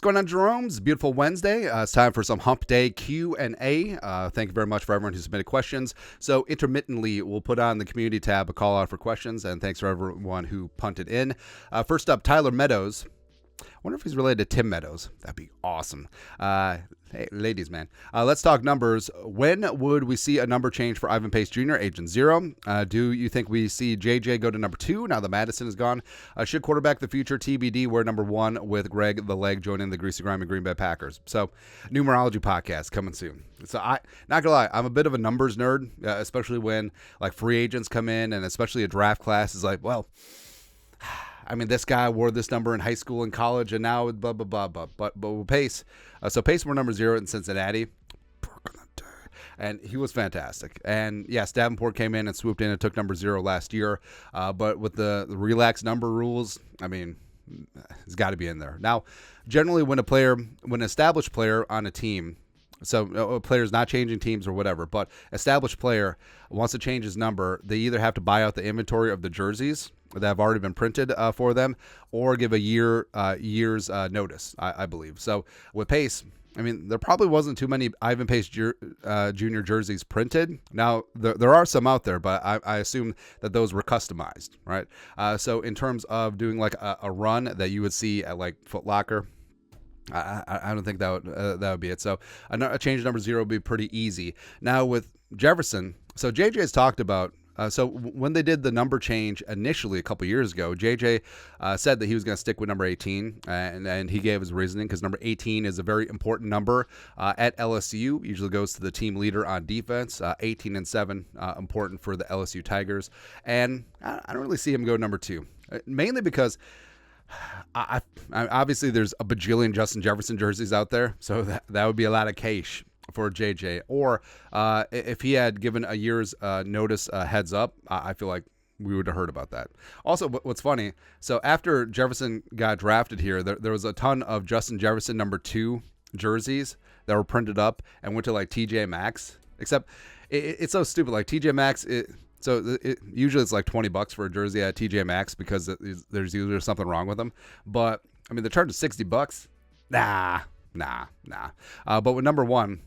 going on, Jeromes? Beautiful Wednesday. It's time for some Hump Day Q&A. Thank you very much for everyone who submitted questions. So intermittently, we'll put on the community tab a call out for questions, and thanks for everyone who punted in. First up, Tyler Meadows. I wonder if he's related to Tim Meadows. That'd be awesome. Hey, ladies, man. Let's talk numbers. When would we see a number change for Ivan Pace Jr., Agent 0? Do you think we see JJ go to number 2 now that Madison is gone? Should quarterback the future TBD wear number 1 with Greg the Leg joining the Greasy Grimy Green Bay Packers? So, Numerology podcast coming soon. So, not gonna lie, I'm a bit of a numbers nerd, especially when like free agents come in, and especially a draft class is like, well, I mean, this guy wore this number in high school and college, and now blah, blah, blah, blah. But with Pace, so Pace wore number 0 in Cincinnati, and he was fantastic. And yes, Davenport came in and swooped in and took number 0 last year. But with the relaxed number rules, I mean, it's got to be in there. Now, generally when an established player on a team, so a player's not changing teams or whatever, but established player wants to change his number, they either have to buy out the inventory of the jerseys that have already been printed for them, or give a year's notice, I believe. So with Pace, I mean, there probably wasn't too many Ivan Pace Jr. jerseys printed. Now, there are some out there, but I assume that those were customized, right? So in terms of doing like a run that you would see at like Foot Locker, I don't think that would be it. So a change number 0 would be pretty easy. Now with Jefferson, so JJ has talked about, so when they did the number change initially a couple years ago, JJ said that he was going to stick with number 18, and he gave his reasoning because number 18 is a very important number at LSU. Usually goes to the team leader on defense. 18 and 7 important for the LSU Tigers, and I don't really see him go number 2, mainly because I obviously there's a bajillion Justin Jefferson jerseys out there, so that would be a lot of cash for JJ. Or if he had given a year's notice heads up, I feel like we would have heard about that. Also, what's funny, so after Jefferson got drafted here, there was a ton of Justin Jefferson number 2 jerseys that were printed up and went to like TJ Maxx, except it's so stupid. Like TJ Maxx, usually it's like $20 for a jersey at TJ Maxx because there's usually something wrong with them. But I mean, they're charging $60. Nah. But with number 1,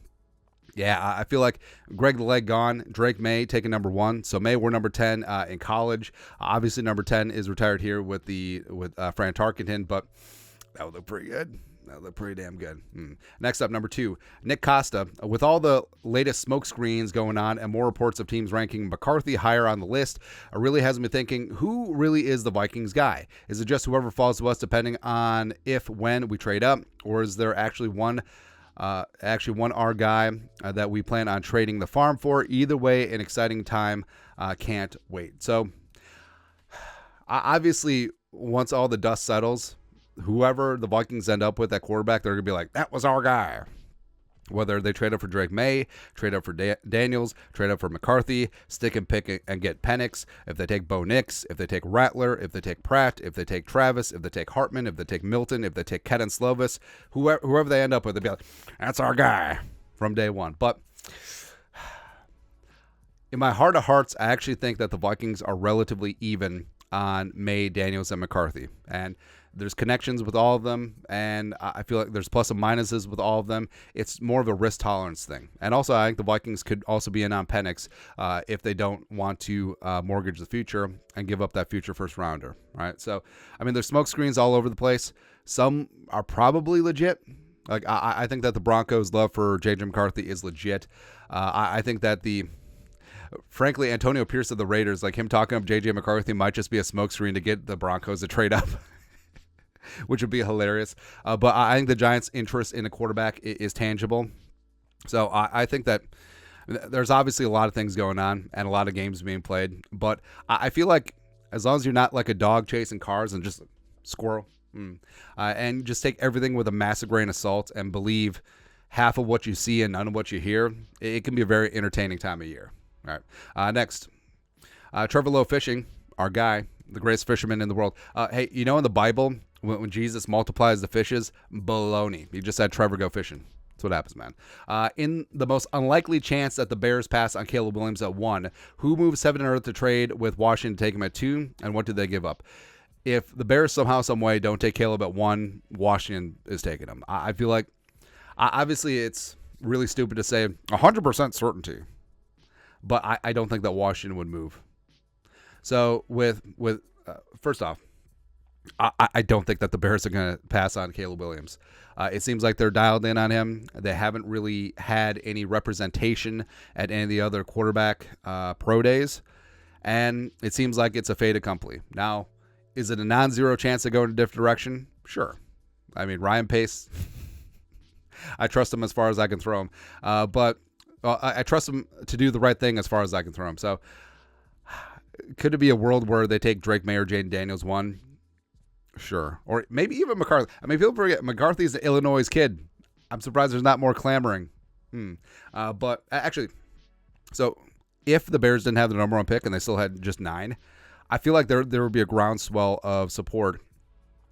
yeah, I feel like Greg the Leg gone, Drake May taking number 1. So May were number 10 in college. Obviously, number 10 is retired here with Fran Tarkenton, but that would look pretty good. That looked pretty damn good. Next up, number 2, Nick Costa. With all the latest smoke screens going on and more reports of teams ranking McCarthy higher on the list, it really has me thinking, who really is the Vikings guy? Is it just whoever falls to us depending on when we trade up, or is there actually one our guy that we plan on trading the farm for? Either way, an exciting time. Can't wait. So obviously, once all the dust settles, whoever the Vikings end up with at quarterback, they're going to be like, that was our guy. Whether they trade up for Drake May, trade up for Daniels, trade up for McCarthy, stick and pick and get Penix. If they take Bo Nix, if they take Rattler, if they take Pratt, if they take Travis, if they take Hartman, if they take Milton, if they take Kedon Slovis, whoever they end up with, they'll be like, that's our guy from day one. But in my heart of hearts, I actually think that the Vikings are relatively even on May, Daniels, and McCarthy. And there's connections with all of them, and I feel like there's plus and minuses with all of them. It's more of a risk tolerance thing. And also, I think the Vikings could also be in on Penix if they don't want to mortgage the future and give up that future first rounder, right? So, I mean, there's smoke screens all over the place. Some are probably legit. Like, I think that the Broncos' love for J.J. McCarthy is legit. I think that frankly, Antonio Pierce of the Raiders, like him talking up J.J. McCarthy might just be a smokescreen to get the Broncos to trade up, which would be hilarious. But I think the Giants' interest in a quarterback is tangible. So I think that there's obviously a lot of things going on and a lot of games being played. But I feel like as long as you're not like a dog chasing cars and just squirrel, and just take everything with a massive grain of salt and believe half of what you see and none of what you hear, it can be a very entertaining time of year. All right. Next, Trevor Lowe Fishing, our guy, the greatest fisherman in the world. Hey, you know in the Bible, when Jesus multiplies the fishes, baloney. He just said, Trevor, go fishing. That's what happens, man. In the most unlikely chance that the Bears pass on Caleb Williams at 1, who moves heaven and earth to trade with Washington to take him at 2, and what did they give up? if the Bears somehow, some way don't take Caleb at 1, Washington is taking him. I feel like, obviously, it's really stupid to say 100% certainty, but I don't think that Washington would move. So first off, I don't think that the Bears are going to pass on Caleb Williams. It seems like they're dialed in on him. They haven't really had any representation at any of the other quarterback pro days, and it seems like it's a fait accompli. Now, is it a non-zero chance to go in a different direction? Sure. I mean, Ryan Pace, I trust him as far as I can throw him, but I trust him to do the right thing as far as I can throw him. So, could it be a world where they take Drake May or Jaden Daniels 1? Sure. Or maybe even McCarthy. I mean, people forget McCarthy's an Illinois kid. I'm surprised there's not more clamoring. But actually, so if the Bears didn't have the number 1 pick and they still had just 9, I feel like there would be a groundswell of support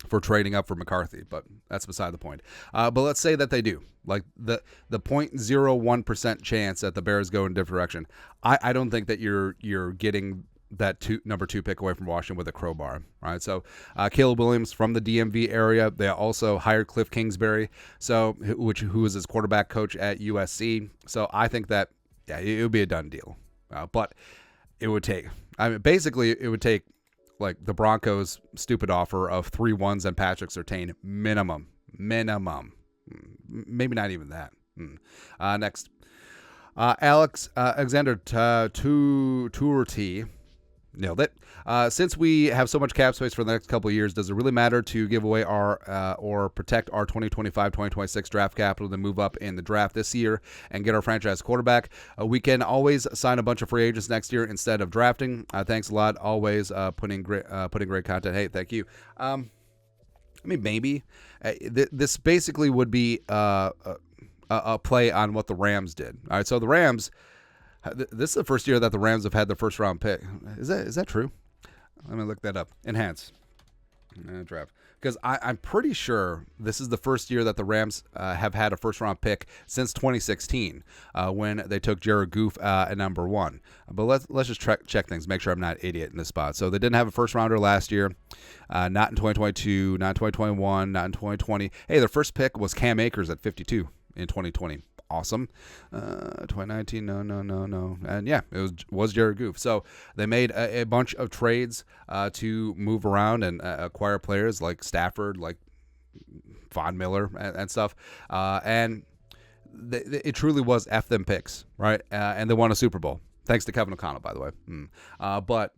for trading up for McCarthy, but that's beside the point. But let's say that they do. Like the 0.01% chance that the Bears go in a different direction. I don't think that you're getting that number 2 pick away from Washington with a crowbar, right? So Caleb Williams from the DMV area. They also hired Cliff Kingsbury, who was his quarterback coach at USC. So I think that it would be a done deal. But it would take, basically it would take like the Broncos' stupid offer of 3 1s and Patrick Surtain minimum, maybe not even that. Next, Alexander Tourti. Nailed it. Since we have so much cap space for the next couple of years, does it really matter to give away our or protect our 2025-2026 draft capital to move up in the draft this year and get our franchise quarterback? We can always sign a bunch of free agents next year instead of drafting. Thanks a lot. Always putting great content. Hey, thank you. I mean, maybe this basically would be a play on what the Rams did. All right, so the Rams. This is the first year that the Rams have had the first round pick. Is that true? Let me look that up. Enhance. Draft. Because I'm pretty sure this is the first year that the Rams have had a first round pick since 2016 when they took Jared Goff at number 1. But let's just check things, make sure I'm not an idiot in this spot. So they didn't have a first rounder last year, not in 2022, not in 2021, not in 2020. Hey, their first pick was Cam Akers at 52 in 2020. Awesome. 2019, no. And yeah, it was Jared Goff. So they made a bunch of trades to move around and acquire players like Stafford, like Von Miller and stuff. And it truly was F them picks, right? And they won a Super Bowl. Thanks to Kevin O'Connell, by the way. But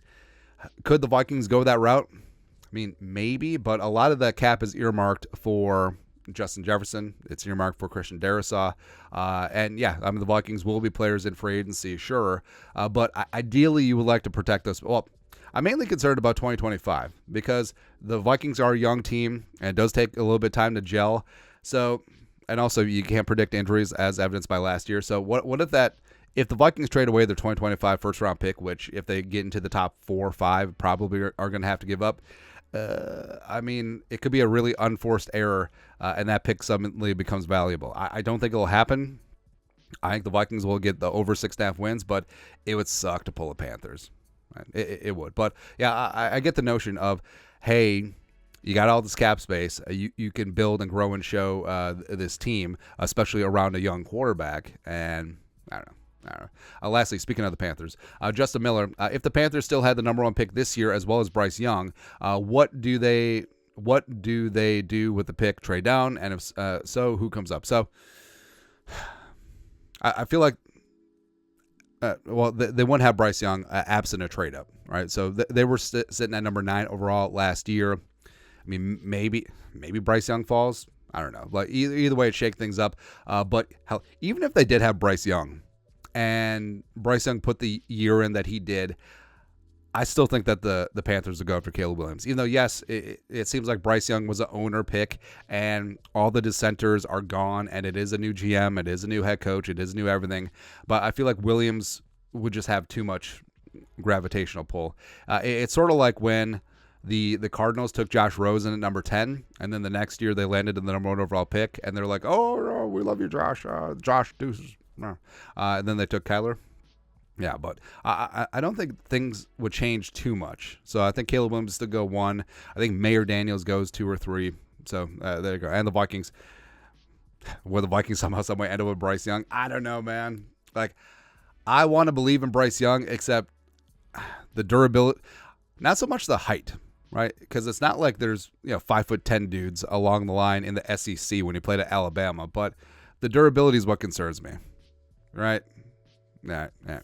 could the Vikings go that route? I mean, maybe, but a lot of that cap is earmarked for Justin Jefferson. It's earmarked for Christian Darrisaw. And yeah, I mean, the Vikings will be players in free agency, sure. But ideally, you would like to protect those. Well, I'm mainly concerned about 2025 because the Vikings are a young team and it does take a little bit of time to gel. So, and also you can't predict injuries as evidenced by last year. So what if the Vikings trade away their 2025 first round pick, which if they get into the top 4 or 5, probably are going to have to give up. I mean, it could be a really unforced error, and that pick suddenly becomes valuable. I don't think it'll happen. I think the Vikings will get the over 6.5 wins, but it would suck to pull the Panthers. It would. But, yeah, I get the notion of, hey, you got all this cap space. You can build and grow and show this team, especially around a young quarterback. And I don't know. Lastly, speaking of the Panthers, Justin Miller, if the Panthers still had the number 1 pick this year as well as Bryce Young, what do they do with the pick? Trade down, and if so, who comes up? So I feel like they wouldn't have Bryce Young absent a trade up, right? So they were sitting at number 9 overall last year. I mean, maybe Bryce Young falls. I don't know. Like either way, it shake things up. But hell, even if they did have Bryce Young, and Bryce Young put the year in that he did, I still think that the Panthers would go after Caleb Williams. Even though, yes, it seems like Bryce Young was an owner pick, and all the dissenters are gone, and it is a new GM, it is a new head coach, it is new everything. But I feel like Williams would just have too much gravitational pull. It's sort of like when the Cardinals took Josh Rosen at number 10, and then the next year they landed in the number 1 overall pick, and they're like, oh, no, we love you, Josh. Josh deuces. And then they took Kyler. Yeah, but I don't think things would change too much. So I think Caleb Williams still go 1. I think Mayor Daniels goes 2 or 3. So there you go. And the Vikings, will the Vikings somehow, some way end up with Bryce Young? I don't know, man. Like, I want to believe in Bryce Young, except the durability, not so much the height, right? Because it's not like there's 5'10" dudes along the line in the SEC when he played at Alabama, but the durability is what concerns me, right? All right.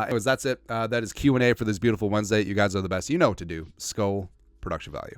Anyways, that's it. That is Q&A for this beautiful Wednesday. You guys are the best. You know what to do. Skull production value.